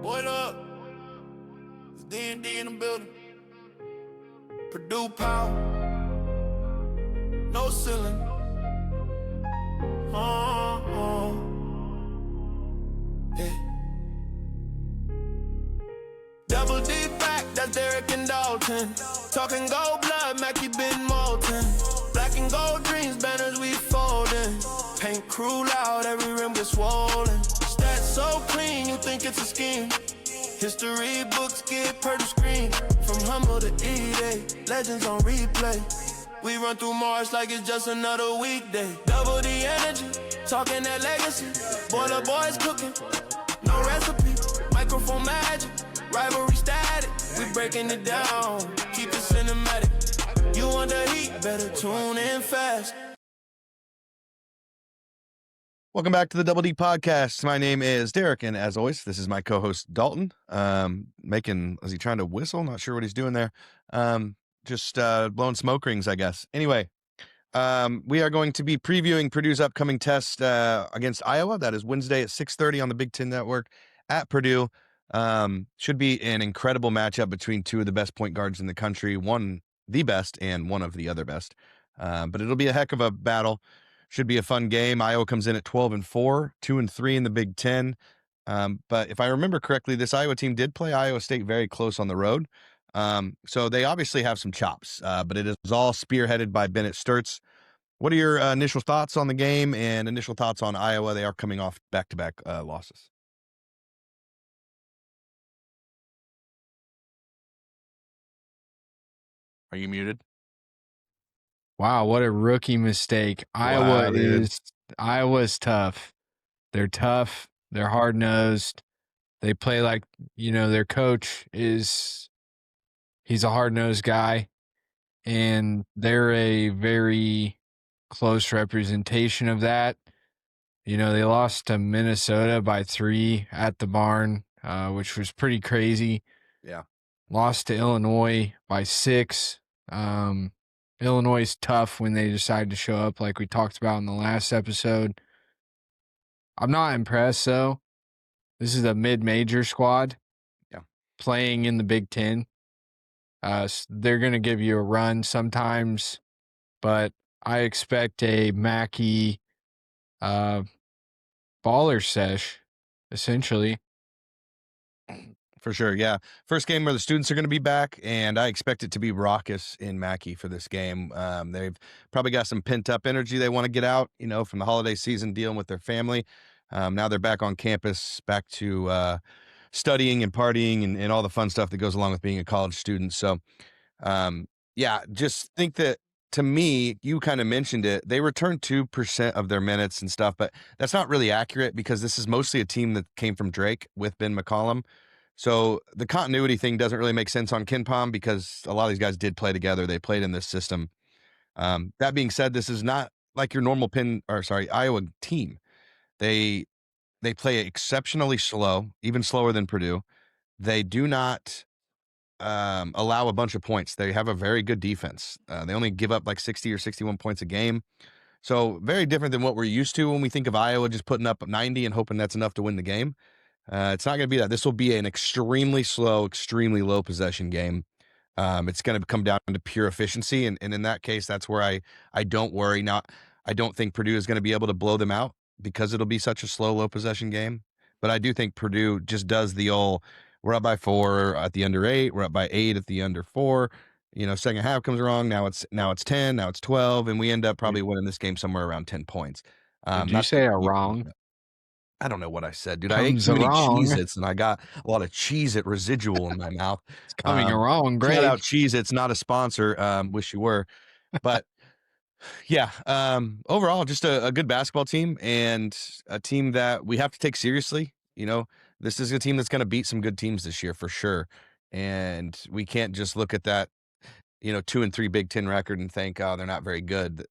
Boy up, it's D&D in the building. Purdue power, no ceiling. Yeah. Double D back, that's Derek and Dalton. Talking gold blood, Mackey been molten. Black and gold dreams, banners we folding. Paint crew loud, every rim gets swollen. Stats so clean, you think it's a scheme. History books get Purdue screen. From humble to E-Day, legends on replay. We run through March like it's just another weekday. Double the energy, talking that legacy. Boiler boys cooking, no recipe. Microphone magic, rivalry static. We breaking it down, keep it cinematic. You want the heat, better tune in fast. Welcome back to the Double D Podcast. My name is Derek, and as always, this is my co-host Dalton. Is he trying to whistle? Not sure what he's doing there. Just blowing smoke rings, I guess. Anyway, we are going to be previewing Purdue's upcoming test against Iowa. That is Wednesday at 6:30 on the Big Ten Network at Purdue. Should be an incredible matchup between two of the best point guards in the country, one the best and one of the other best. But it'll be a heck of a battle. Should be a fun game. Iowa comes in at 12-4, 2-3 in the Big Ten. But if I remember correctly, this Iowa team did play Iowa State very close on the road. So they obviously have some chops, but it is all spearheaded by Bennett Stirtz. What are your initial thoughts on the game and initial thoughts on Iowa? They are coming off back-to-back losses. Are you muted? Wow, what a rookie mistake. Iowa's tough. They're tough. They're hard-nosed. They play like, their coach he's a hard-nosed guy, and they're a very close representation of that. They lost to Minnesota by 3 at the barn, which was pretty crazy. Yeah. Lost to Illinois by 6. Illinois is tough when they decide to show up, like we talked about in the last episode. I'm not impressed, though. This is a mid-major squad playing in the Big Ten. They're going to give you a run sometimes, but I expect a Mackey baller sesh, essentially. For sure, yeah. First game where the students are going to be back, and I expect it to be raucous in Mackey for this game. They've probably got some pent-up energy they want to get out, from the holiday season dealing with their family. Now they're back on campus, back to studying and partying and all the fun stuff that goes along with being a college student. So, just think that, to me, you kind of mentioned it, they returned 2% of their minutes and stuff, but that's not really accurate because this is mostly a team that came from Drake with Ben McCollum. So the continuity thing doesn't really make sense on KenPom because a lot of these guys did play together. They played in this system. That being said, this is not like your normal Iowa team. They play exceptionally slow, even slower than Purdue. They do not allow a bunch of points. They have a very good defense. They only give up like 60 or 61 points a game. So very different than what we're used to when we think of Iowa just putting up 90 and hoping that's enough to win the game. It's not going to be that. This will be an extremely slow, extremely low possession game. It's going to come down to pure efficiency. And in that case, that's where I don't worry. Now, I don't think Purdue is going to be able to blow them out because it'll be such a slow, low possession game. But I do think Purdue just does the old, we're up by 4 at the under 8. We're up by 8 at the under 4. Second half comes wrong. Now it's 10. Now it's 12. And we end up probably winning this game somewhere around 10 points. Did you say wrong? I don't know what I said, dude. I ate too many Cheez-Its, and I got a lot of Cheez-It residual in my mouth. It's coming wrong. Great. Shout out Cheez-It's, not a sponsor. Wish you were. But, overall, just a good basketball team and a team that we have to take seriously. This is a team that's going to beat some good teams this year for sure. And we can't just look at that, 2-3 Big Ten record and think, oh, they're not very good.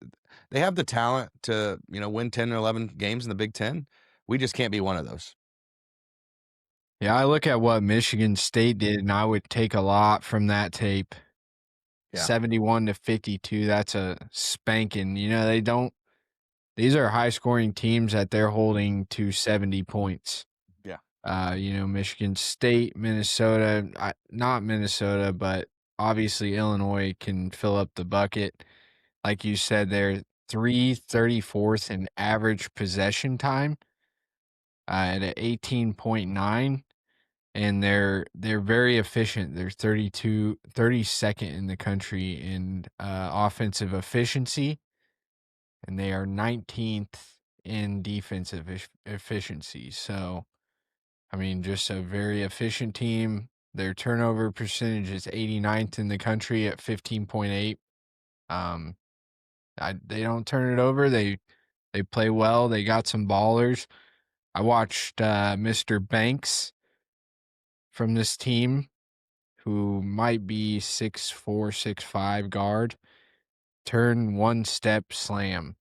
They have the talent to, win 10 or 11 games in the Big Ten. We just can't be one of those. Yeah, I look at what Michigan State did, and I would take a lot from that tape. Yeah. 71-52, that's a spanking. These are high-scoring teams that they're holding to 70 points. Yeah. Michigan State, Minnesota, not Minnesota, but obviously Illinois can fill up the bucket. Like you said, they're 334th in average possession time at 18.9, and they're very efficient. They're 32nd in the country in offensive efficiency, and they are 19th in defensive efficiency. So, I mean, just a very efficient team. Their turnover percentage is 89th in the country at 15.8. They don't turn it over. They play well. They got some ballers. I watched Mr. Banks from this team, who might be 6'4", 6'5" guard, turn one-step slam.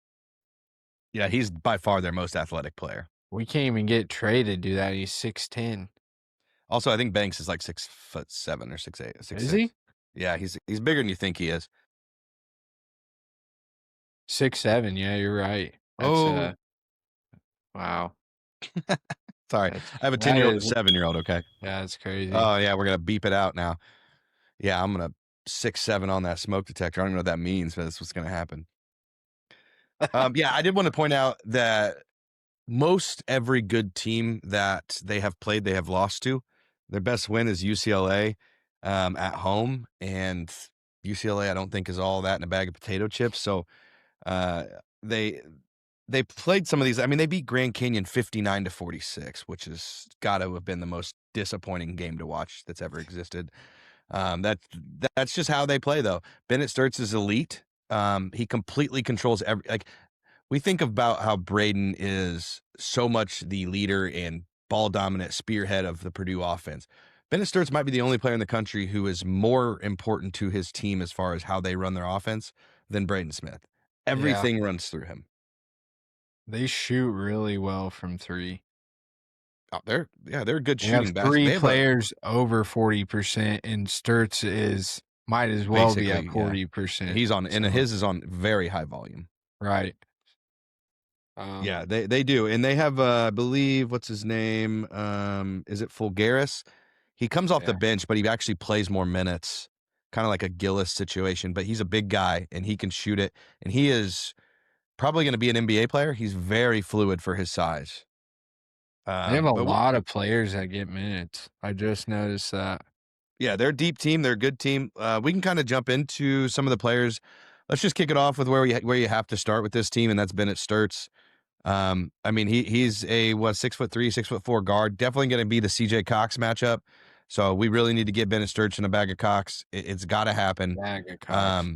Yeah, he's by far their most athletic player. We can't even get Trey to do that. He's 6'10". Also, I think Banks is like 6'7" or 6'8", 6'6". Is he? Yeah, he's bigger than you think he is. 6'7". Yeah, you're right. That's, wow. Sorry, I have a 10-year-old and a 7-year-old. Okay. Yeah, that's crazy. Oh yeah, we're gonna beep it out now. Yeah, I'm gonna 6'7" on that smoke detector. I don't even know what that means, but that's what's gonna happen. Yeah, I did want to point out that most every good team that they have played, they have lost to. Their best win is UCLA at home, and UCLA I don't think is all that in a bag of potato chips. So they played some of these. I mean, they beat Grand Canyon 59-46, which has got to have been the most disappointing game to watch that's ever existed. That's just how they play, though. Bennett Stirtz is elite. He completely controls we think about how Braden is so much the leader and ball dominant spearhead of the Purdue offense. Bennett Stirtz might be the only player in the country who is more important to his team as far as how they run their offense than Braden Smith. Everything runs through him. They shoot really well from three. Oh, they're a good They shooting have three basket. players over 40%, and Sturtz might as well be at 40%. He's on, and his is on very high volume. Right. Yeah, they do, and they have I believe, what's his name? Is it Fulgaris? He comes off the bench, but he actually plays more minutes, kind of like a Gillis situation. But he's a big guy, and he can shoot it, and he is probably going to be an NBA player. He's very fluid for his size. They have a lot of players that get minutes. I just noticed that. Yeah, they're a deep team. They're a good team. We can kind of jump into some of the players. Let's just kick it off with where you have to start with this team, and that's Bennett Stirtz. I mean, he's a 6'3", 6'4" guard. Definitely going to be the CJ Cox matchup. So we really need to get Bennett Stirtz in a bag of Cox. It's got to happen. Bag of Cox.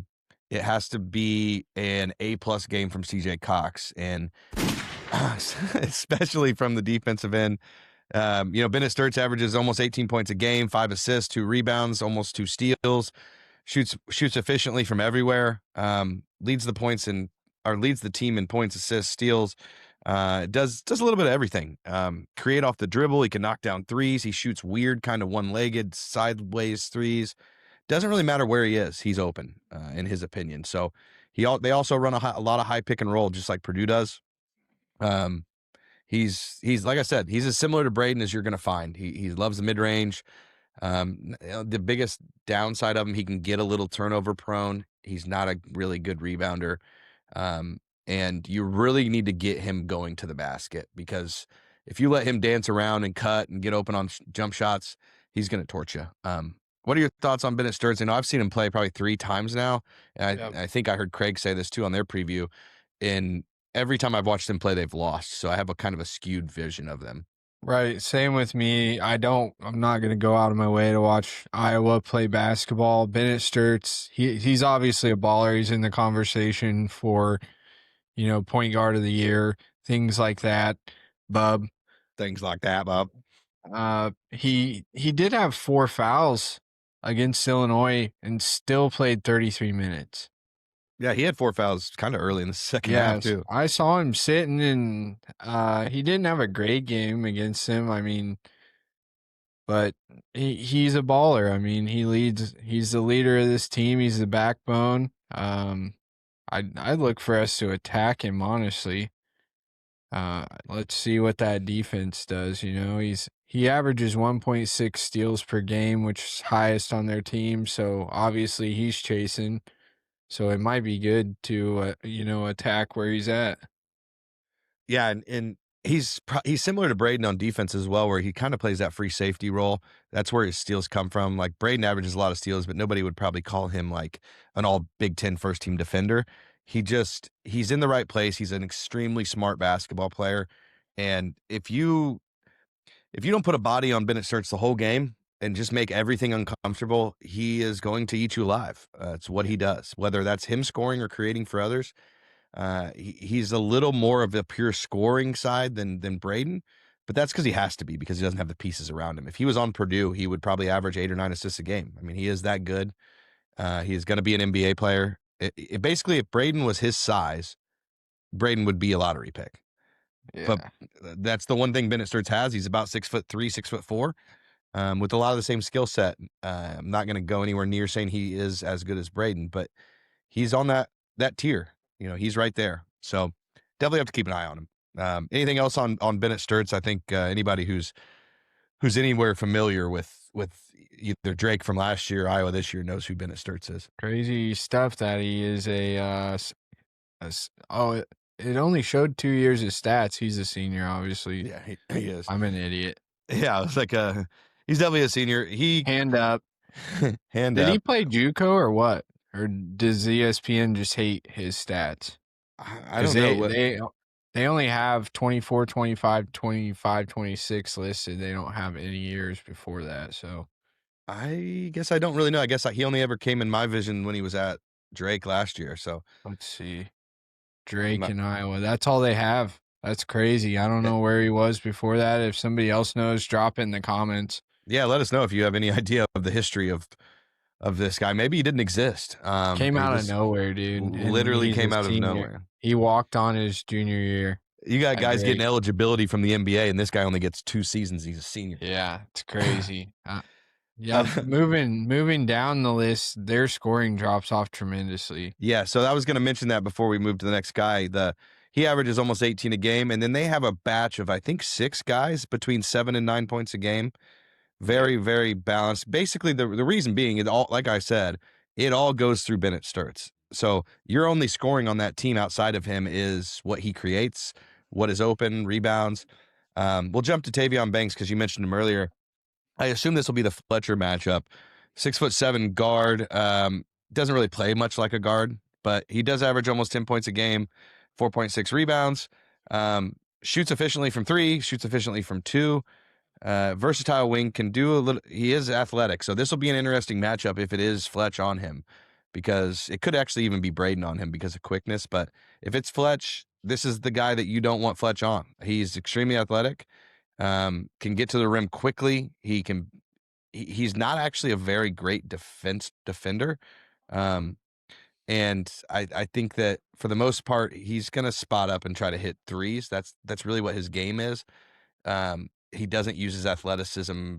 It has to be an A+ game from CJ Cox, and especially from the defensive end. Bennett Stirtz averages almost 18 points a game, 5 assists, 2 rebounds, almost 2 steals. Shoots efficiently from everywhere. Leads the team in points, assists, steals. Does a little bit of everything. Create off the dribble. He can knock down threes. He shoots weird, kind of one-legged, sideways threes. Doesn't really matter where he is. He's open, in his opinion. So they also run a lot of high pick and roll, just like Purdue does. He's like I said, he's as similar to Braden as you're going to find. He loves the mid range. The biggest downside of him, he can get a little turnover prone. He's not a really good rebounder. And you really need to get him going to the basket, because if you let him dance around and cut and get open on jump shots, he's going to torch you. What are your thoughts on Bennett Stirtz? I've seen him play probably 3 times now. And I think I heard Craig say this too on their preview. And every time I've watched them play, they've lost. So I have a kind of a skewed vision of them. Right. Same with me. I'm not going to go out of my way to watch Iowa play basketball. Bennett Stirtz, he's obviously a baller. He's in the conversation for, point guard of the year, things like that. Bub. Things like that, Bub. He did have 4 fouls against Illinois and still played 33 minutes. Yeah, he had 4 fouls kind of early in the second half too. I saw him sitting, and he didn't have a great game against him. I mean, but he's a baller. I mean, he's the leader of this team. He's the backbone. I'd look for us to attack him, honestly. Let's see what that defense does. He's he averages 1.6 steals per game, which is highest on their team. So obviously he's chasing. So it might be good to, attack where he's at. Yeah, and he's similar to Braden on defense as well, where he kind of plays that free safety role. That's where his steals come from. Like Braden averages a lot of steals, but nobody would probably call him like an all Big Ten first team defender. He's in the right place. He's an extremely smart basketball player. And if you don't put a body on Bennett Stirtz the whole game and just make everything uncomfortable, he is going to eat you alive. It's what he does, whether that's him scoring or creating for others. He's a little more of a pure scoring side than Braden, but that's because he has to be, because he doesn't have the pieces around him. If he was on Purdue, he would probably average 8 or 9 assists a game. I mean, he is that good. He's going to be an NBA player. Basically, if Braden was his size, Braden would be a lottery pick. Yeah. But that's the one thing Bennett Stirtz has. He's about 6'3", 6'4", with a lot of the same skill set. I'm not going to go anywhere near saying he is as good as Braden, but he's on that tier. He's right there. So definitely have to keep an eye on him. Anything else on Bennett Stirtz? I think anybody who's anywhere familiar with either Drake from last year or Iowa this year knows who Bennett Stirtz is. Crazy stuff that he is it only showed 2 years of stats. He's a senior, obviously. Yeah, he is. I'm an idiot. Yeah, it's like he's definitely a senior. Hand up. Did he play JUCO or what? Or does ESPN just hate his stats? I don't know. They only have 24, 25, 25, 26 listed. They don't have any years before that. So I guess I don't really know. I guess he only ever came in my vision when he was at Drake last year. So let's see. Drake in Iowa. That's all they have. That's crazy. I don't know where he was before that. If somebody else knows, drop it in the comments. Yeah, let us know if you have any idea of the history of this guy. Maybe he didn't exist. Came out of nowhere, dude. Literally came out of nowhere. He walked on his junior year. You got guys getting eligibility from the NBA, and this guy only gets 2 seasons. He's a senior. Yeah, it's crazy. Moving down the list, their scoring drops off tremendously. Yeah, so I was going to mention that before we move to the next guy. He averages almost 18 a game, and then they have a batch of, I think, 6 guys between 7 and 9 points a game. Very, very balanced. Basically, the reason being, it all, like I said, it all goes through Bennett Stirtz. So your only scoring on that team outside of him is what he creates, what is open, rebounds. We'll jump to Tavion Banks because you mentioned him earlier. I assume this will be the Fletcher matchup. 6'7" guard. Doesn't really play much like a guard, but he does average almost 10 points a game, 4.6 rebounds. Shoots efficiently from 3, shoots efficiently from 2. Versatile wing, can do a little. He is athletic, so this will be an interesting matchup if it is Fletch on him, because it could actually even be Braden on him because of quickness. But if it's Fletch, this is the guy that you don't want Fletch on. He's extremely athletic. Can get to the rim quickly. He's not actually a very great defender. And I think that for the most part, he's going to spot up and try to hit threes. That's really what his game is. He doesn't use his athleticism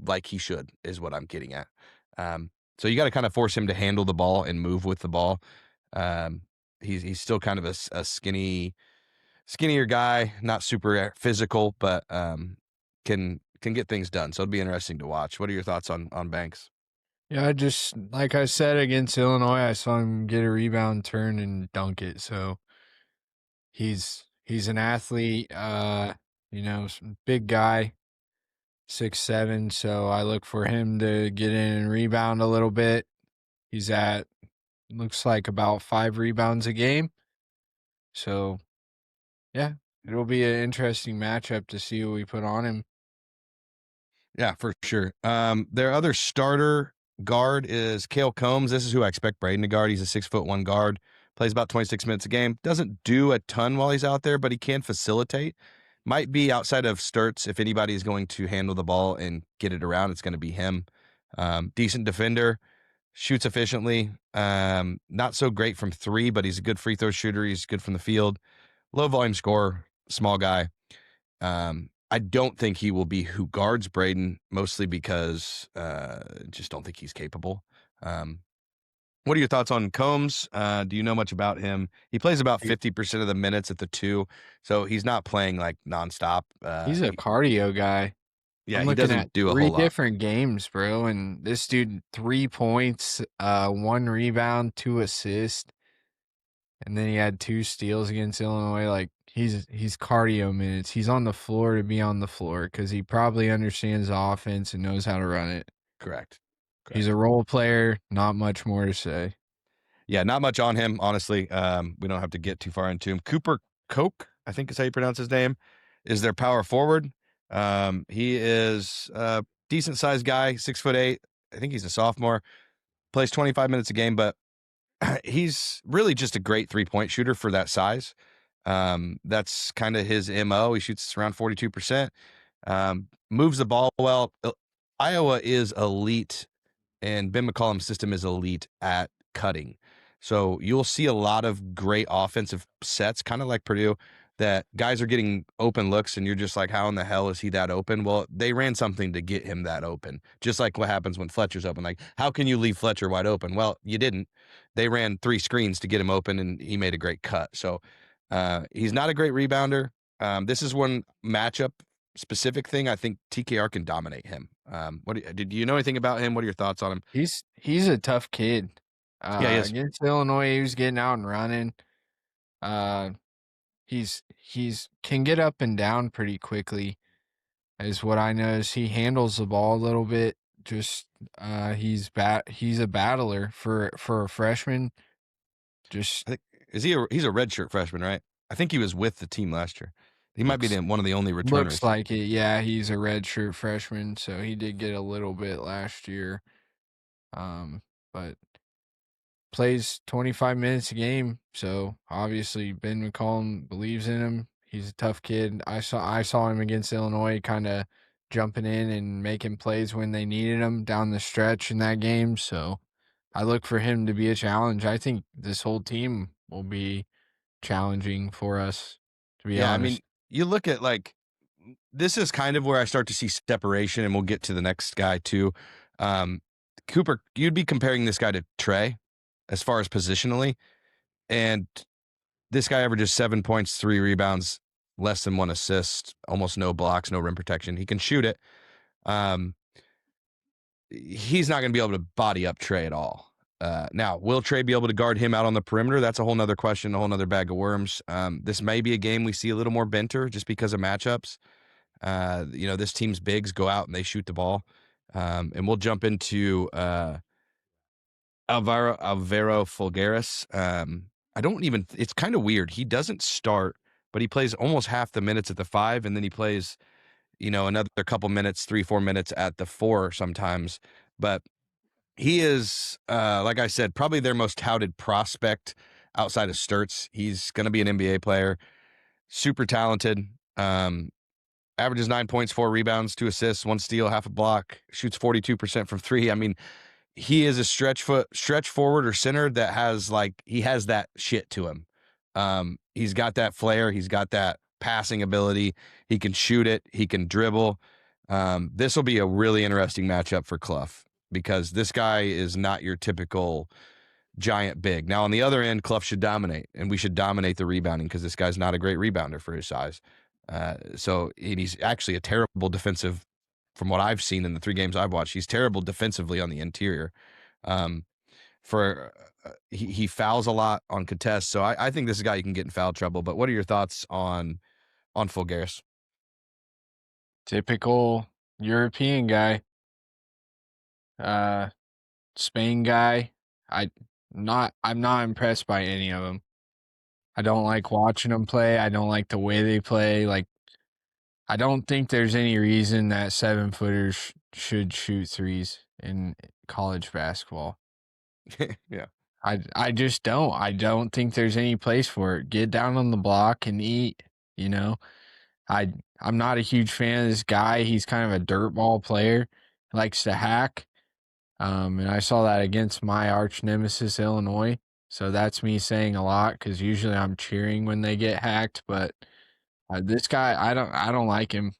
like he should, is what I'm getting at. So you got to kind of force him to handle the ball and move with the ball. He's still kind of a skinnier guy, not super physical, but can get things done. So it'd be interesting to watch. What are your thoughts on Banks? Yeah, just like I said against Illinois, I saw him get a rebound, turn, and dunk it. So he's an athlete, big guy, 6'7". So I look for him to get in and rebound a little bit. He's at, looks like about 5 rebounds a game. So yeah, it'll be an interesting matchup to see what we put on him. Yeah, for sure. Their other starter guard is Cale Combs. This is who I expect Braden to guard. He's a 6'1" guard, plays about 26 minutes a game. Doesn't do a ton while he's out there, but he can facilitate. Might be outside of Stirtz. If anybody is going to handle the ball and get it around, it's going to be him. Decent defender, shoots efficiently. Not so great from 3, but he's a good free throw shooter. He's good from the field. Low volume scorer, small guy. I don't think he will be who guards Braden, mostly because just don't think he's capable. What are your thoughts on Combs? Do you know much about him? He plays about 50% of the minutes at the 2, so he's not playing like nonstop. He's a cardio guy. Yeah, I'm he looking at doesn't do a 3 whole lot. different games, bro, and this dude 3 points, 1 rebound, 2 assists, and then he had 2 steals against Illinois. Like he's cardio minutes. He's on the floor to be on the floor because he probably understands the offense and knows how to run it. Correct. He's a role player. Not much more to say. Yeah, not much on him, honestly. We don't have to get too far into him. Cooper Koch, I think is how you pronounce his name, is their power forward. He is a decent sized guy, 6'8". I think he's a sophomore. Plays 25 minutes a game, but he's really just a great 3-point shooter for that size. That's kind of his MO. He shoots around 42%. Moves the ball well. Iowa is elite, and Ben McCollum's system is elite at cutting. So you'll see a lot of great offensive sets, kind of like Purdue, that guys are getting open looks and you're just like, how in the hell is he that open? Well, they ran something to get him that open, just like what happens when Fletcher's open. Like, how can you leave Fletcher wide open? Well, you didn't. They ran 3 screens to get him open and he made a great cut. So he's not a great rebounder. This is one matchup specific thing. I think TKR can dominate him. Did you know anything about him? What are your thoughts on him? He's a tough kid. Yeah, he is. Against Illinois, he was getting out and running. He's can get up and down pretty quickly, is what I noticed. He handles the ball a little bit. Just he's a battler for a freshman. Just I think he's a redshirt freshman, right? I think he was with the team last year. He might be one of the only returners. looks like it. Yeah, he's a redshirt freshman, so he did get a little bit last year. But plays 25 minutes a game, so obviously Ben McCollum believes in him. He's a tough kid. I saw him against Illinois, kind of jumping in and making plays when they needed him down the stretch in that game. So I look for him to be a challenge. I think this whole team will be challenging for us, to be honest. I mean, you look at this is kind of where I start to see separation, and we'll get to the next guy too. Cooper, you'd be comparing this guy to Trey as far as positionally, and this guy averages 7 points, 3 rebounds, less than 1 assist, almost no blocks, no rim protection. He can shoot it. He's not going to be able to body up Trey at all. Now, will Trey be able to guard him out on the perimeter? That's a whole nother question, a whole nother bag of worms. This may be a game we see a little more Benter just because of matchups. This team's bigs go out and they shoot the ball. And we'll jump into Alvaro Fulgaris. It's kind of weird. He doesn't start, but he plays almost half the minutes at the 5, and then he plays, another couple minutes, 3-4 minutes at the 4 sometimes. But he is, like I said, probably their most touted prospect outside of Stirtz. He's going to be an NBA player, super talented. Averages 9 points, 4 rebounds, 2 assists, 1 steal, half a block, shoots 42% from 3. I mean, he is a stretch forward or center that has he has that shit to him. He's got that flair. He's got that passing ability. He can shoot it. He can dribble. This will be a really interesting matchup for Clough because this guy is not your typical giant big. Now, on the other end, Clough should dominate, and we should dominate the rebounding because this guy's not a great rebounder for his size. So he's actually a terrible defensive, from what I've seen in the 3 games I've watched. He's terrible defensively on the interior. He fouls a lot on contests, so I think this is a guy you can get in foul trouble. But what are your thoughts on Fulgaris? Typical European guy, Spain guy. I'm not impressed by any of them. I don't like watching them play. I don't like the way they play. I don't think there's any reason that 7-footers should shoot threes in college basketball. Yeah. I just don't. I don't think there's any place for it. Get down on the block and eat, I'm not a huge fan of this guy. He's kind of a dirtball player. He likes to hack. And I saw that against my arch nemesis, Illinois. So that's me saying a lot because usually I'm cheering when they get hacked. But this guy, I don't like him.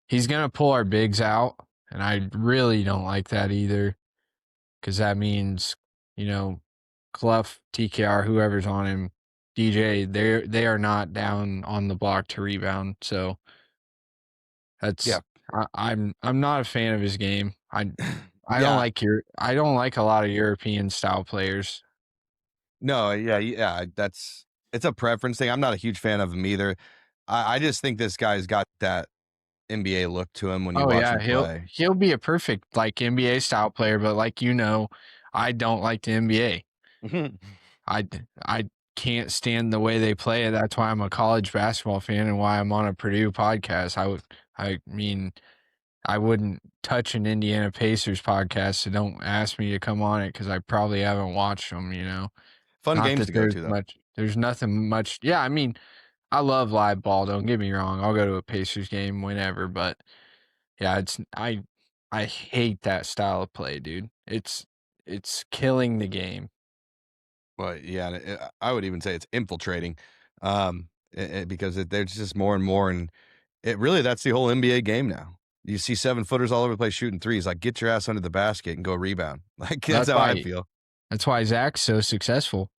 He's gonna pull our bigs out, and I really don't like that either, because that means Clough, TKR, whoever's on him, DJ, they are not down on the block to rebound. So Yeah. I'm not a fan of his game. I Yeah. don't like a lot of European style players. No, yeah. It's a preference thing. I'm not a huge fan of him either. I just think this guy's got that NBA look to him when you Oh watch yeah, him play. he'll be a perfect like NBA style player, but I don't like the NBA. I can't stand the way they play it. That's why I'm a college basketball fan and why I'm on a Purdue podcast. I mean, I wouldn't touch an Indiana Pacers podcast, so don't ask me to come on it because I probably haven't watched them. Fun Not games that to go to though. there's nothing much. Yeah, I mean, I love live ball. Don't get me wrong. I'll go to a Pacers game whenever, but yeah, I hate that style of play, dude. It's killing the game. Well, yeah, I would even say it's infiltrating, because there's just more and more, and that's the whole NBA game now. You see 7-footers all over the place shooting threes. Like, get your ass under the basket and go rebound. Like, that's how I feel. That's why Zach's so successful.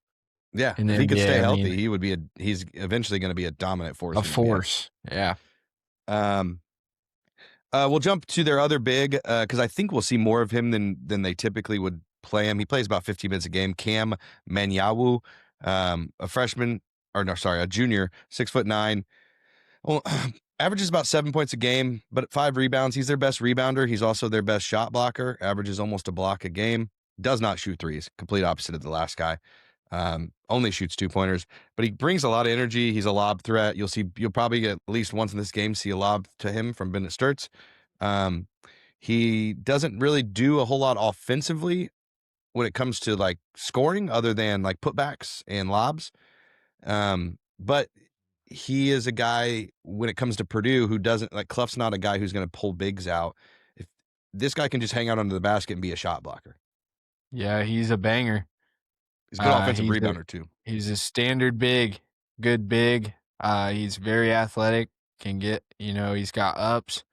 Yeah, In the if he could NBA, stay I healthy, mean, he's eventually going to be a dominant force. A force, yeah. We'll jump to their other big, because I think we'll see more of him than they typically would play him. He plays about 15 minutes a game. Cam Manyawu, a junior, 6'9". Well, averages about 7 points a game, but 5 rebounds. He's their best rebounder. He's also their best shot blocker. Averages almost a block a game. Does not shoot threes. Complete opposite of the last guy. Only shoots 2-pointers, but he brings a lot of energy. He's a lob threat. You'll probably get at least once in this game see a lob to him from Bennett Stirtz. He doesn't really do a whole lot offensively when it comes to like scoring, other than like putbacks and lobs. But he is a guy when it comes to Purdue who doesn't like Clough's not a guy who's going to pull bigs out. If this guy can just hang out under the basket and be a shot blocker. Yeah, he's a banger. He's a good offensive rebounder too. He's a standard big, good big. He's very athletic, can get, he's got ups,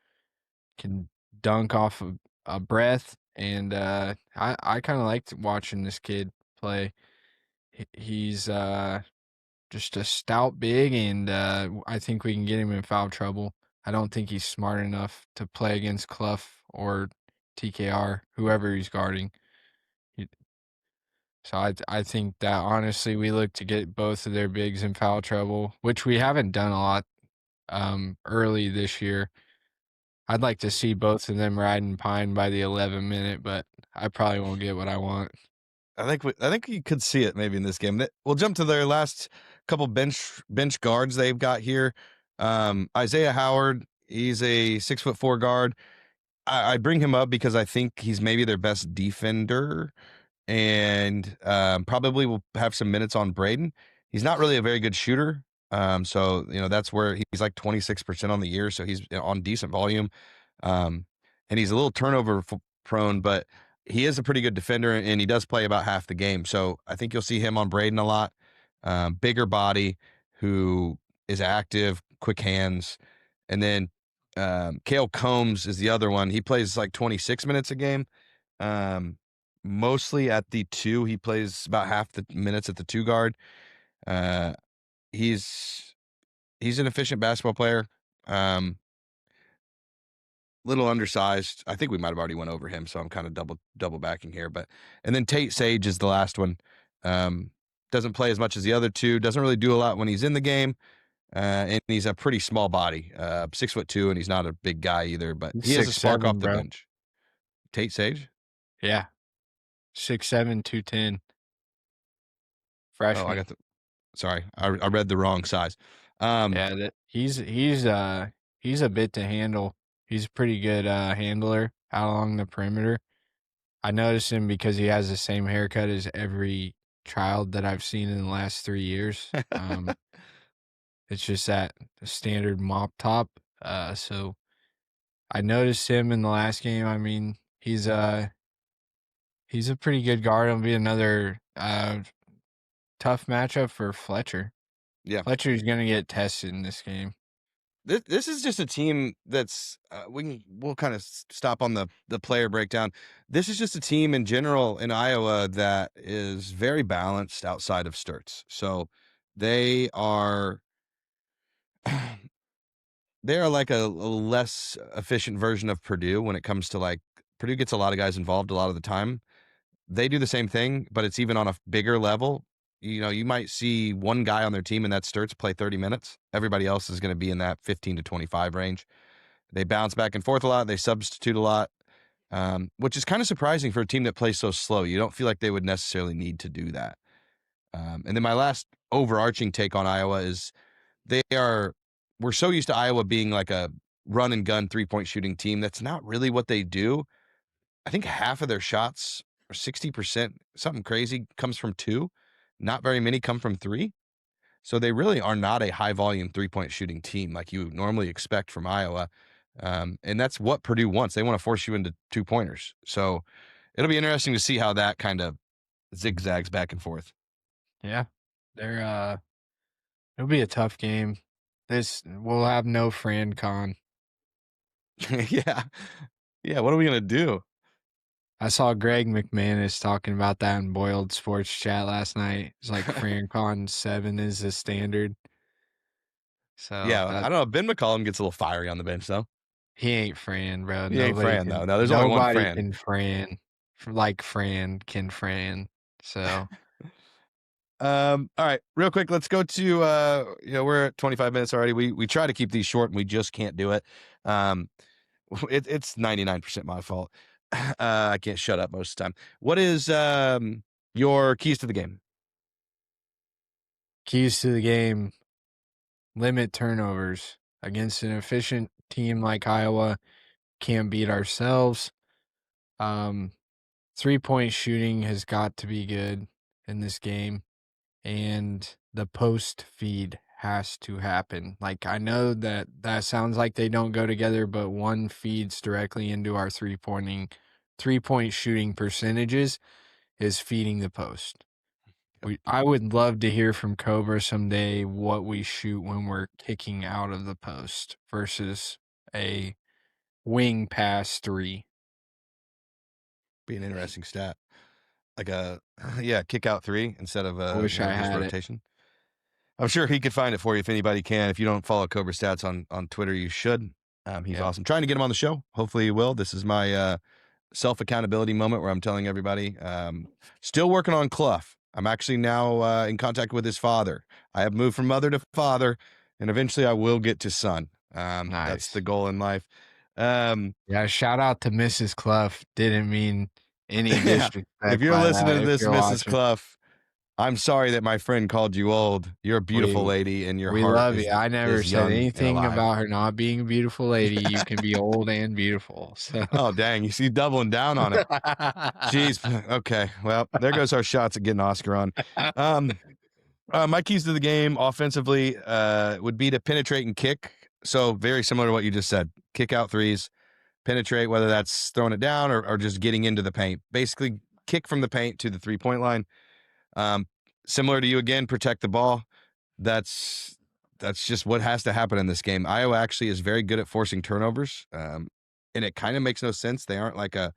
can dunk off of a breath, and I kind of liked watching this kid play. He's just a stout big, and I think we can get him in foul trouble. I don't think he's smart enough to play against Clough or TKR, whoever he's guarding. So I think that honestly we look to get both of their bigs in foul trouble, which we haven't done a lot early this year. I'd like to see both of them riding pine by the 11 minute, but I probably won't get what I want. I think you could see it maybe in this game. We'll jump to their last couple bench guards they've got here. Isaiah Howard, he's a 6'4" guard. I bring him up because I think he's maybe their best defender, and probably will have some minutes on Braden. He's not really a very good shooter. So that's where he's like 26% on the year. So he's on decent volume. And he's a little turnover prone, but he is a pretty good defender, and he does play about half the game. So I think you'll see him on Braden a lot. Bigger body, who is active, quick hands. And then Cale Combs is the other one. He plays like 26 minutes a game. Mostly at the 2. He plays about half the minutes at the 2 guard. He's an efficient basketball player. Little undersized. I think we might have already went over him, so I'm kind of double backing here. And then Tate Sage is the last one. Doesn't play as much as the other 2. Doesn't really do a lot when he's in the game. And he's a pretty small body, 6'2", and he's not a big guy either. But he has a spark off the bench. Tate Sage. Yeah, 6'7", 210. Freshman. Oh, sorry, I read the wrong size. Yeah, he's a bit to handle. He's a pretty good handler out along the perimeter. I noticed him because he has the same haircut as every child that I've seen in the last 3 years. It's just that standard mop top. So I noticed him in the last game. I mean, he's a pretty good guard. It'll be another tough matchup for Fletcher. Yeah, Fletcher's gonna get tested in this game. This is just a team that's we'll kind of stop on the player breakdown. This is just a team in general in Iowa that is very balanced outside of Stirtz. So they are they are like a less efficient version of Purdue when it comes to like Purdue gets a lot of guys involved a lot of the time. They do the same thing, but it's even on a bigger level. You know, you might see one guy on their team and that's Stirtz play 30 minutes. Everybody else is going to be in that 15 to 25 range. They bounce back and forth a lot. They substitute a lot, which is kind of surprising for a team that plays so slow. You don't feel like they would necessarily need to do that. And then my last overarching take on Iowa is we're so used to Iowa being like a run and gun 3-point shooting team. That's not really what they do. I think half of their shots, or 60%, something crazy, comes from 2. Not very many come from 3. So they really are not a high volume 3-point shooting team like you normally expect from Iowa. And that's what Purdue wants. They want to force you into 2-pointers. So it'll be interesting to see how that kind of zigzags back and forth. Yeah. It'll be a tough game. We'll have no Fran Con. Yeah. Yeah. What are we going to do? I saw Greg McManus talking about that in Boiled Sports Chat last night. It's like FranCon 7 is the standard. So yeah, I don't know. Ben McCollum gets a little fiery on the bench, though. He ain't Fran, bro. He ain't Fran, though. No, there's only one Fran. Nobody can Fran. Like Fran can Fran. So. All right, real quick, let's go to we're at 25 minutes already. We try to keep these short and we just can't do it. It's 99% my fault. I can't shut up most of the time. What is your keys to the game? Keys to the game: limit turnovers. Against an efficient team like Iowa, can't beat ourselves. 3-point shooting has got to be good in this game, and the post feed has to happen. Like, I know that sounds like they don't go together, but one feeds directly into our 3-point shooting percentages is feeding the post. I would love to hear from Cobra someday what we shoot when we're kicking out of the post versus a wing pass 3. Be an interesting stat. Like kick out 3 instead of I wish I had rotation. It. I'm sure he could find it for you if anybody can. If you don't follow Cobra Stats on Twitter, you should. He's awesome. Trying to get him on the show. Hopefully he will. This is my self-accountability moment where I'm telling everybody. Still working on Clough. I'm actually now in contact with his father. I have moved from mother to father, and eventually I will get to son. Nice. That's the goal in life. Shout out to Mrs. Clough. Didn't mean any disrespect. If you're listening to this, Mrs. Clough, I'm sorry that my friend called you old. You're a beautiful lady, and your heart we love is, you. I never said anything about her not being a beautiful lady. You can be old and beautiful. So. Oh, dang. You see doubling down on it. Jeez. Okay. Well, there goes our shots at getting Oscar on. My keys to the game offensively would be to penetrate and kick. So very similar to what you just said. Kick out 3s, penetrate, whether that's throwing it down or just getting into the paint. Basically, kick from the paint to the 3-point line. Similar to you again, protect the ball. That's just what has to happen in this game. Iowa actually is very good at forcing turnovers, and it kind of makes no sense. They aren't like a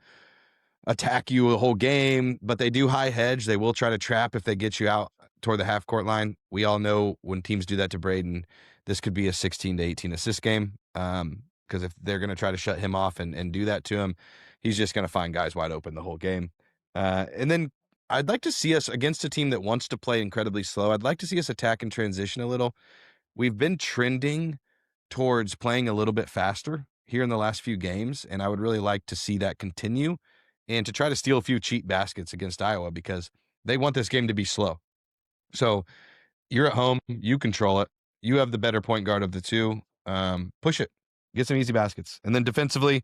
attack you the whole game, but they do high hedge. They will try to trap if they get you out toward the half court line. We all know when teams do that to Braden, this could be a 16 to 18 assist game. Because if they're going to try to shut him off and do that to him, he's just going to find guys wide open the whole game. And then I'd like to see us against a team that wants to play incredibly slow. I'd like to see us attack and transition a little. We've been trending towards playing a little bit faster here in the last few games, and I would really like to see that continue and to try to steal a few cheap baskets against Iowa because they want this game to be slow. So you're at home, you control it. You have the better point guard of the two. Push it. Get some easy baskets. And then defensively,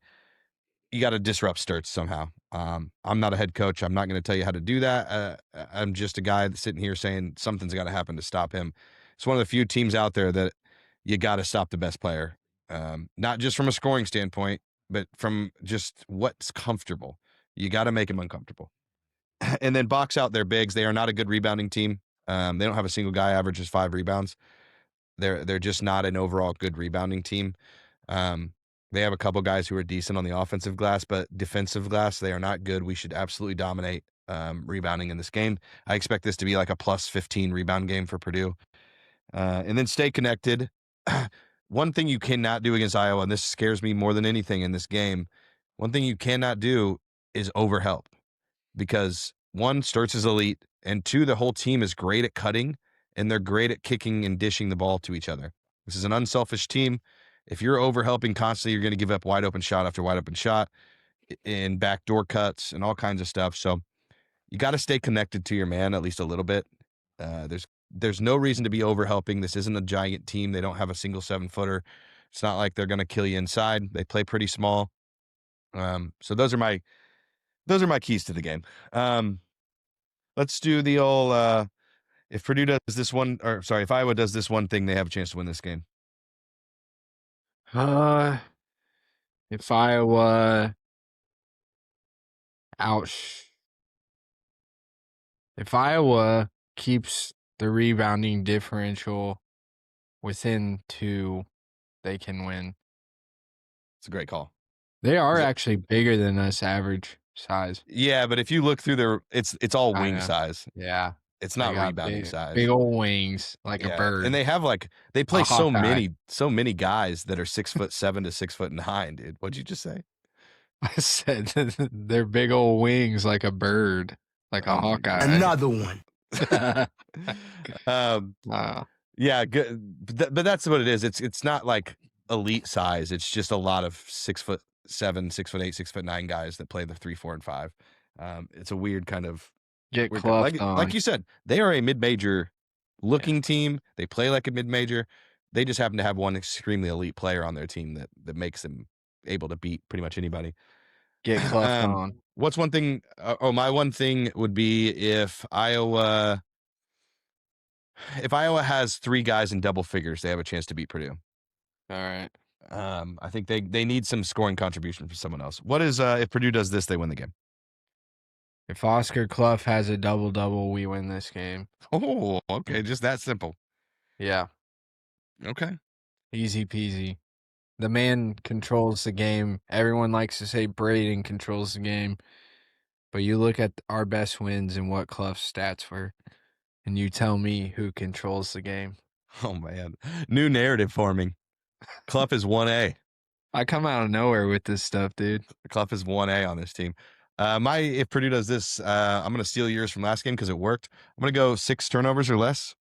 you got to disrupt Stirtz somehow. I'm not a head coach. I'm not going to tell you how to do that. I'm just a guy that's sitting here saying something's got to happen to stop him. It's one of the few teams out there that you got to stop the best player, not just from a scoring standpoint, but from just what's comfortable. You got to make him uncomfortable. And then box out their bigs. They are not a good rebounding team. They don't have a single guy averages 5 rebounds. They're just not an overall good rebounding team. They have a couple guys who are decent on the offensive glass, but defensive glass, they are not good. We should absolutely dominate rebounding in this game. I expect this to be like a plus 15 rebound game for Purdue. And then stay connected. One thing you cannot do against Iowa, and this scares me more than anything in this game, one thing you cannot do is overhelp. Because one, Stirtz is elite, and two, the whole team is great at cutting, and they're great at kicking and dishing the ball to each other. This is an unselfish team. If you're overhelping constantly, you're going to give up wide open shot after wide open shot and backdoor cuts and all kinds of stuff. So you got to stay connected to your man at least a little bit. There's no reason to be overhelping. This isn't a giant team. They don't have a single 7-footer. It's not like they're going to kill you inside. They play pretty small. So those are my keys to the game. Let's do the old if Purdue does this one, or sorry, if Iowa does this one thing, they have a chance to win this game. If Iowa if Iowa keeps the rebounding differential within 2, they can win. It's a great call. They are actually bigger than us average size. Yeah, but if you look through it's all I wing know. size. Yeah. It's not They got rebounding size. Big old wings like a bird. And they have they play A so Hawkeye. many guys that are 6'7" to 6'9", dude. What'd you just say? I said they're big old wings like a bird, like a Oh my Hawkeye. Another one. Yeah, good. But that's what it is. It's not like elite size. It's just a lot of 6'7", 6'8", 6'9" guys that play the 3, 4, and 5. It's a weird kind of Get weird cluffed on. like you said, they are a mid-major looking team. They play like a mid-major. They just happen to have one extremely elite player on their team that makes them able to beat pretty much anybody. Get cluffed on. What's one thing? My one thing would be if Iowa has 3 guys in double figures, they have a chance to beat Purdue. All right. I think they need some scoring contribution from someone else. What is if Purdue does this, they win the game? If Oscar Clough has a double-double, we win this game. Oh, okay, just that simple. Yeah. Okay. Easy peasy. The man controls the game. Everyone likes to say Braden controls the game. But you look at our best wins and what Clough's stats were, and you tell me who controls the game. Oh, man. New narrative forming. Clough is 1A. I come out of nowhere with this stuff, dude. Clough is 1A on this team. If Purdue does this, I'm going to steal yours from last game because it worked. I'm going to go 6 turnovers or less.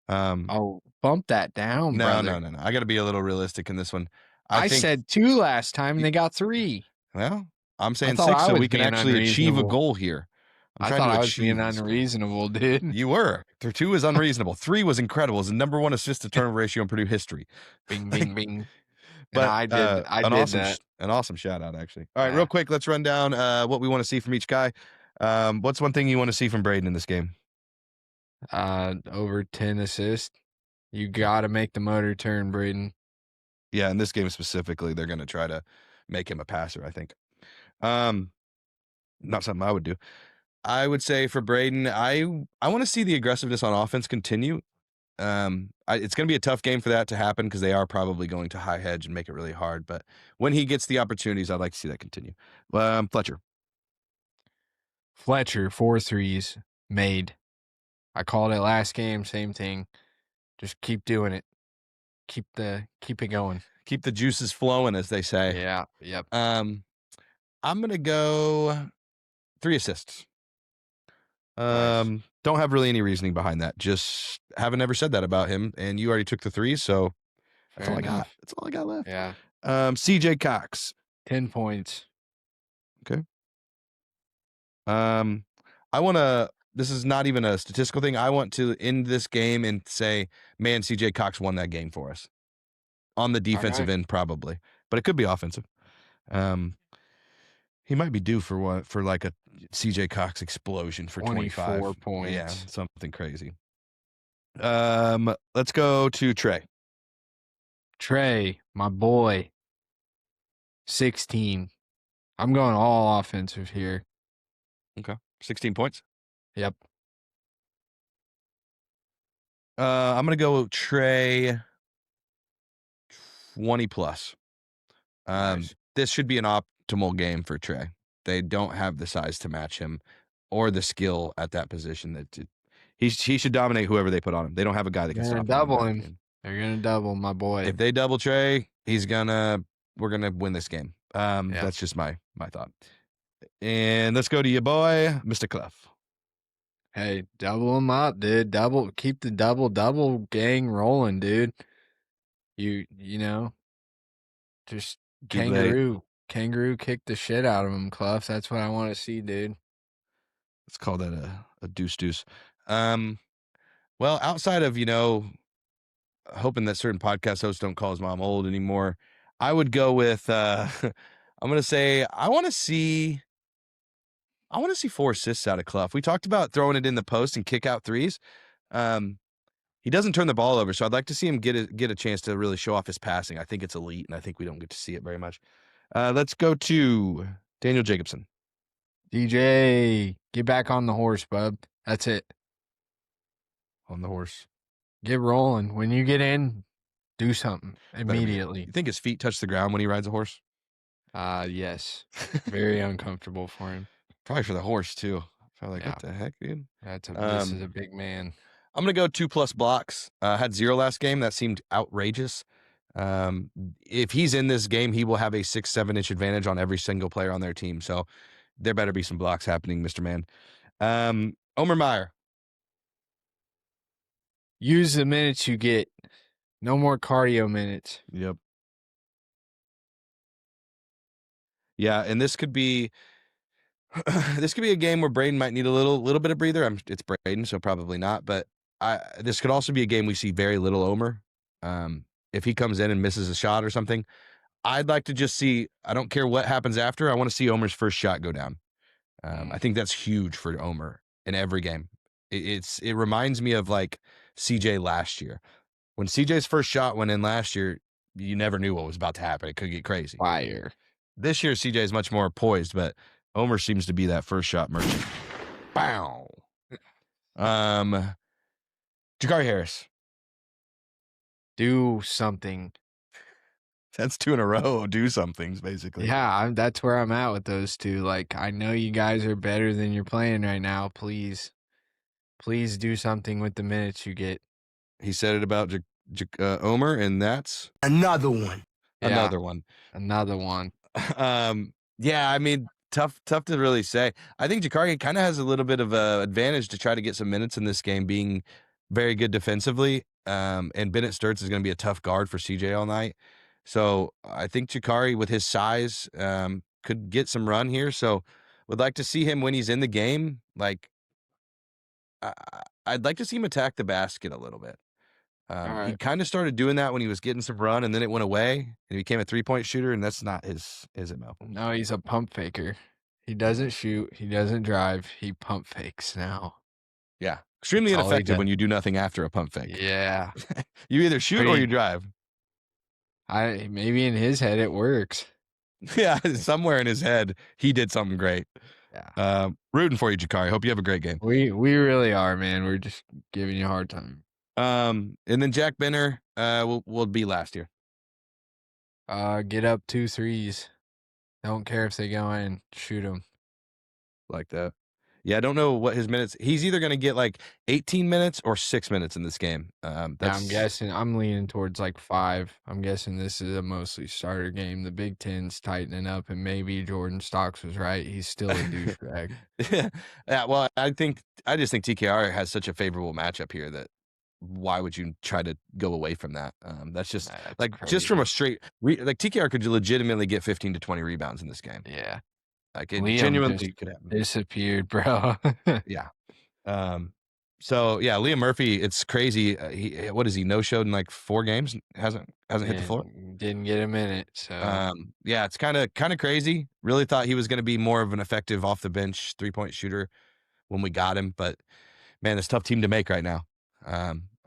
Bump that down, brother. No. I got to be a little realistic in this one. I said 2 last time, and they got 3. Well, I'm saying thought 6 I so was we can being actually achieve a unreasonable. goal here. I thought I was being unreasonable, dude. You were. 2 is unreasonable. 3 was incredible. It's the number 1 assist to turnover ratio in Purdue history. Bing, bing, bing. But and I did that. An awesome shout out, actually. All right, real quick, let's run down what we want to see from each guy. What's one thing you want to see from Braden in this game? Over 10 assists. You got to make the motor turn, Braden. Yeah, in this game specifically, they're going to try to make him a passer, I think. Not something I would do. I would say for Braden, I want to see the aggressiveness on offense continue. It's going to be a tough game for that to happen because they are probably going to high hedge and make it really hard. But when he gets the opportunities, I'd like to see that continue. Fletcher, 4 threes made. I called it last game, same thing. Just keep doing it. Keep it going. Keep the juices flowing, as they say. Yeah. Yep. I'm gonna go 3 assists. Nice. Don't have really any reasoning behind that. Just haven't ever said that about him, and you already took the 3, so that's all I got. That's all I got left. Yeah. CJ Cox, 10 points. Okay. I want to. This is not even a statistical thing. I want to end this game and say, man, CJ Cox won that game for us. On the defensive end, probably, but it could be offensive. He might be due for like a CJ Cox explosion for 24 25 points. Yeah, something crazy. Let's go to Trey. Trey, my boy, 16. I'm going all offensive here. Okay, 16 points. Yep. I'm gonna go Trey 20 plus. Nice. This should be an optimal game for Trey. They don't have the size to match him or the skill at that position. He should dominate whoever they put on him. They don't have a guy that can They're stop gonna him. double him. They're gonna double my boy. If they double Trey, we're gonna win this game. That's just my thought. And let's go to your boy, Mr. Clough. Hey, double him up, dude. Keep the double gang rolling, dude. You know, just kangaroo kick the shit out of him, Clough. That's what I want to see, dude. Let's call that a deuce. Well, outside of, hoping that certain podcast hosts don't call his mom old anymore, I would go with I'm gonna say I want to see 4 assists out of Clough. We talked about throwing it in the post and kick out threes. He doesn't turn the ball over, so I'd like to see him get a chance to really show off his passing. I think it's elite, and I think we don't get to see it very much. Let's go to Daniel Jacobson. DJ, get back on the horse, bub. That's it. On the horse. Get rolling. When you get in, do something immediately. You think his feet touch the ground when he rides a horse? Yes. Very uncomfortable for him. Probably for the horse, too. Probably what the heck, dude? This is a big man. I'm going to go 2+ blocks. Had 0 last game. That seemed outrageous. If he's in this game, he will have a 6-7 inch advantage on every single player on their team. So there better be some blocks happening, Mr. Man. Omer Meyer. Use the minutes you get. No more cardio minutes. Yep. Yeah, and this could be a game where Braden might need a little bit of breather. It's Braden, so probably not. But this could also be a game we see very little Omer. If he comes in and misses a shot or something, I'd like to just see. I don't care what happens after. I want to see Omer's first shot go down. I think that's huge for Omer in every game. It reminds me of like CJ last year. When CJ's first shot went in last year, you never knew what was about to happen. It could get crazy. Fire. This year, CJ is much more poised, but Omer seems to be that first shot merchant. Bow. Jakari Harris. Do something. That's 2 in a row. Do somethings, basically. Yeah, that's where I'm at with those two. Like, I know you guys are better than you're playing right now. Please do something with the minutes you get. He said it about Omer, and that's another one. Another one. Yeah, I mean, tough to really say. I think Jakari kind of has a little bit of an advantage to try to get some minutes in this game, being very good defensively. And Bennett Stirtz is going to be a tough guard for CJ all night. So I think Jakari, with his size, could get some run here. So would like to see him when he's in the game. Like, I'd like to see him attack the basket a little bit. He kind of started doing that when he was getting some run, and then it went away, and he became a 3-point shooter, and that's not his MO. No, he's a pump faker. He doesn't shoot. He doesn't drive. He pump fakes now. Yeah. Extremely ineffective when you do nothing after a pump fake. Yeah. You either shoot or you drive. Maybe in his head it works. Yeah, somewhere in his head, he did something great. Yeah. Rooting for you, Jakari. Hope you have a great game. We really are, man. We're just giving you a hard time. And then Jack Benner will be last year. Get up 2 threes. Don't care if they go in. Shoot them. Like that. Yeah, I don't know what his minutes. He's either going to get like 18 minutes or 6 minutes in this game. I'm guessing. I'm leaning towards like 5. I'm guessing this is a mostly starter game. The Big Ten's tightening up, and maybe Jordan Stocks was right. He's still a douchebag. Yeah. Well, I just think TKR has such a favorable matchup here that why would you try to go away from that? That's just just from a straight like TKR could legitimately get 15 to 20 rebounds in this game. Yeah. Like it genuinely could happen. Disappeared, bro. Yeah. So yeah, Liam Murphy, it's crazy. What is he? No showed in like 4 games. Hasn't hit the floor. Didn't get a minute. So yeah, it's kind of crazy. Really thought he was going to be more of an effective off the bench 3-point shooter when we got him, but man, it's a tough team to make right now.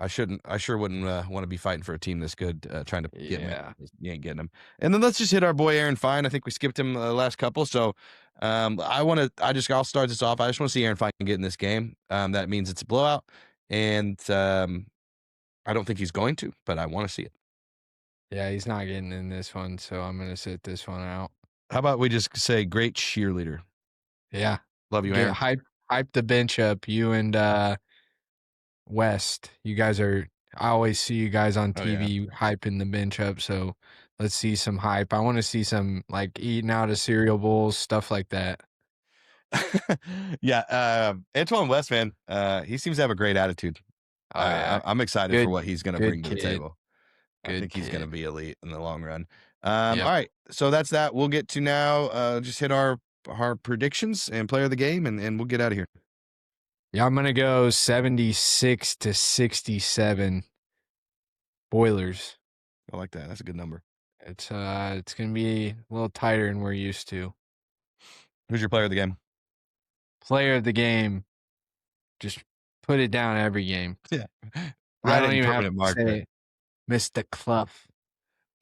I sure wouldn't want to be fighting for a team this good, trying to get him. You ain't getting him. And then let's just hit our boy Aaron Fine. I think we skipped him the last couple. So I'll start this off. I just want to see Aaron Fine get in this game. That means it's a blowout. And I don't think he's going to, but I want to see it. Yeah, he's not getting in this one, so I'm gonna sit this one out. How about we just say great cheerleader? Yeah, Love you, get Aaron. hype the bench up. You and West, you guys are. I always see you guys on Oh, yeah. TV hyping the bench up. So let's see some hype. I want to see some like eating out of cereal bowls, stuff like that. Yeah, Antoine West, man, he seems to have a great attitude. Oh yeah, I'm excited for what he's gonna bring good to the kid, table. I good think he's gonna kid. be elite in the long run. Yep. All right, so that's that. We'll get to now, just hit our predictions and player of the game, and we'll get out of here. Yeah, I'm gonna go 76-67. Boilers. I like that. That's a good number. It's gonna be a little tighter than we're used to. Who's your player of the game? Player of the game. Just put it down every game. Yeah. I Write it don't in even have permanent to say marker. it. Mr. Clough.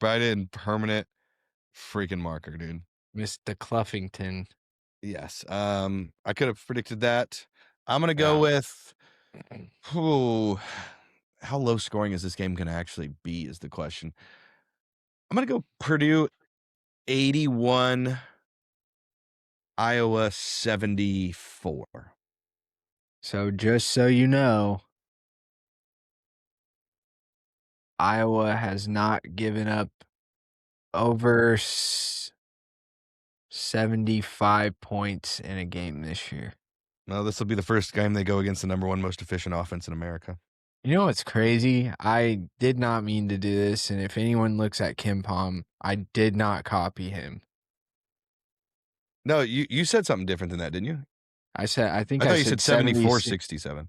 Write it in permanent freaking marker, dude. Mr. Cluffington. Yes. I could have predicted that. I'm gonna go Yeah. with how low scoring is this game gonna actually be is the question. I'm gonna go Purdue 81, Iowa 74. So just so you know, Iowa has not given up over 75 points in a game this year. No, this will be the first game they go against the number one most efficient offense in America. You know what's crazy? I did not mean to do this, and if anyone looks at Kim Pom, I did not copy him. No, you said something different than that, didn't you? I think I thought I you said said 74, 76. 67.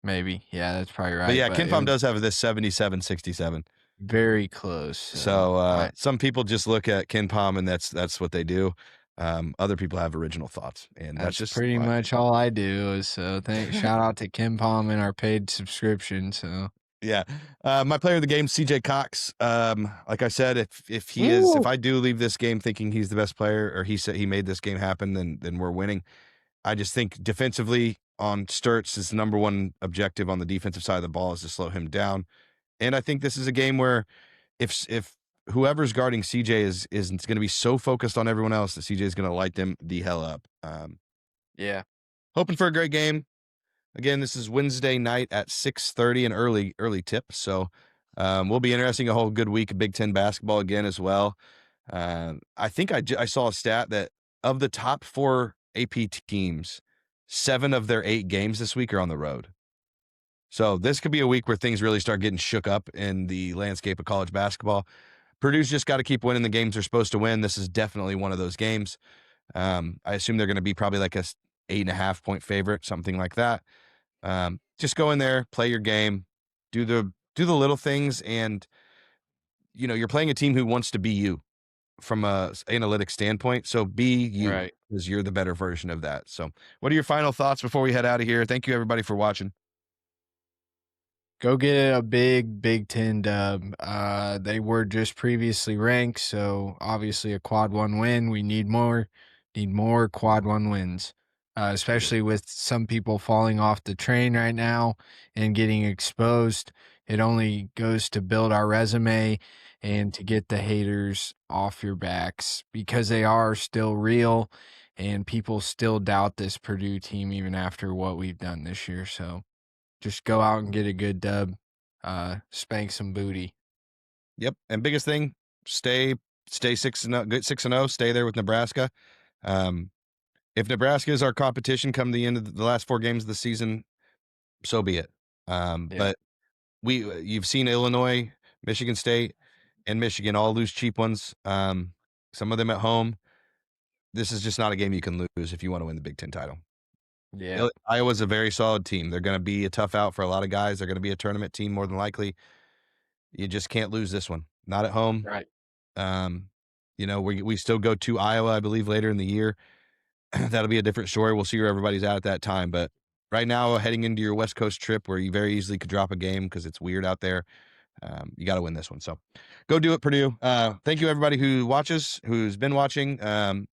Maybe. Yeah, that's probably right. But yeah, it KenPom was does have this 77, 67. very close. So some people just look at KenPom and that's what they do. Other people have original thoughts, and that's just pretty much all I do. So shout out to Kim Pom and our paid subscription. So yeah. My player of the game, CJ Cox. Like I said, if I do leave this game thinking he's the best player, or he said he made this game happen, then we're winning. I just think defensively on Stirtz, his number one objective on the defensive side of the ball is to slow him down. And I think this is a game where if whoever's guarding CJ is going to be so focused on everyone else that CJ is going to light them the hell up. yeah, Hoping for a great game. Again, this is Wednesday night at 6:30, an early tip. So will be interesting. A whole good week of Big Ten basketball again as well. I think I saw a stat that of the top 4 AP teams, 7 of their 8 games this week are on the road. So this could be a week where things really start getting shook up in the landscape of college basketball. Purdue's just got to keep winning the games they're supposed to win. This is definitely one of those games. I assume they're going to be probably like a 8.5 point favorite, something like that. Just go in there, play your game, do the little things, and you're playing a team who wants to be you from a analytic standpoint. So be you, right. because you're the better version of that. So what are your final thoughts before we head out of here? Thank you everybody for watching. Go get a big Big Ten dub. They were just previously ranked, so obviously a quad 1 win. We need more quad 1 wins, especially with some people falling off the train right now and getting exposed. It only goes to build our resume and to get the haters off your backs, because they are still real and people still doubt this Purdue team even after what we've done this year. So just go out and get a good dub, spank some booty. Yep. And biggest thing, stay 6-0, good 6-0, stay there with Nebraska. If Nebraska is our competition come the end of the last 4 games of the season, so be it. But you've seen Illinois, Michigan State, and Michigan all lose cheap ones. Some of them at home. This is just not a game you can lose if you want to win the Big Ten title. Yeah. Iowa's a very solid team. They're going to be a tough out for a lot of guys. They're going to be a tournament team more than likely. You just can't lose this one. Not at home. Right. We still go to Iowa, I believe, later in the year. That'll be a different story. We'll see where everybody's at that time. But right now, heading into your West Coast trip where you very easily could drop a game because it's weird out there, you got to win this one. So go do it, Purdue. Thank you, everybody who watches, who's been watching.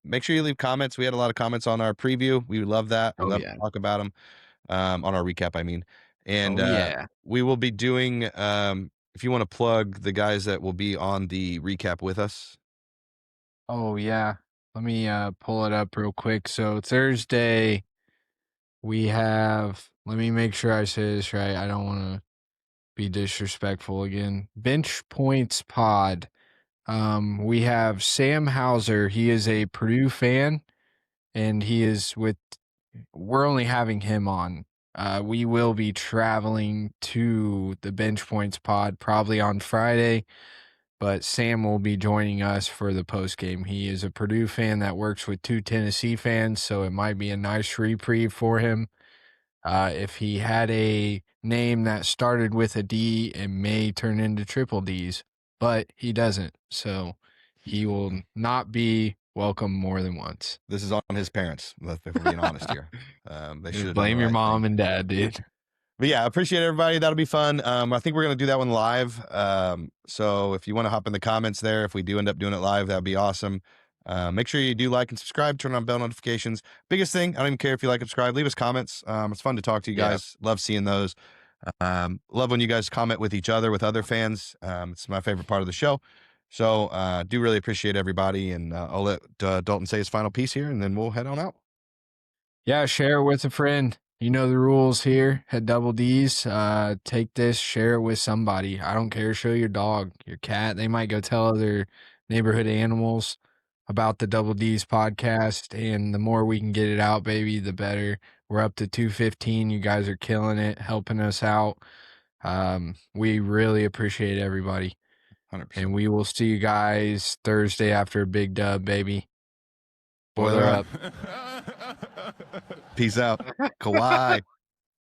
Make sure you leave comments. We had a lot of comments on our preview. We would love that. We love to talk about them on our recap, I mean. And yeah. we will be doing if you want to plug the guys that will be on the recap with us. Oh, yeah. Let me pull it up real quick. So Thursday, we have, let me make sure I say this right. I don't want to be disrespectful again. Bench Points Pod. We have Sam Hauser. He is a Purdue fan, and we're only having him on. We will be traveling to the Bench Points Pod probably on Friday, but Sam will be joining us for the post game. He is a Purdue fan that works with 2 Tennessee fans, so it might be a nice reprieve for him. If he had a name that started with a D, it may turn into triple D's, but he doesn't, so he will not be welcome more than once. This is on his parents, if we're being honest here. They should have blame your mom and dad, dude. But yeah, appreciate everybody. That'll be fun. I think we're going to do that one live. So if you want to hop in the comments there, if we do end up doing it live, that'd be awesome. Make sure you do like and subscribe, turn on bell notifications. Biggest thing, I don't even care if you like and subscribe, leave us comments. It's fun to talk to you guys. Love seeing those. Love when you guys comment with each other, with other fans. It's my favorite part of the show. So do really appreciate everybody. And I'll let Dalton say his final piece here, and then we'll head on out. Yeah, share it with a friend. You know the rules here at Double D's. Take this, share it with somebody. I don't care. Show your dog, your cat. They might go tell other neighborhood animals about the Double D's podcast. And the more we can get it out, baby, the better. We're up to 215. You guys are killing it, helping us out. We really appreciate everybody. 100%. And we will see you guys Thursday after a big dub, baby. Boiler up. Peace out. Kawhi.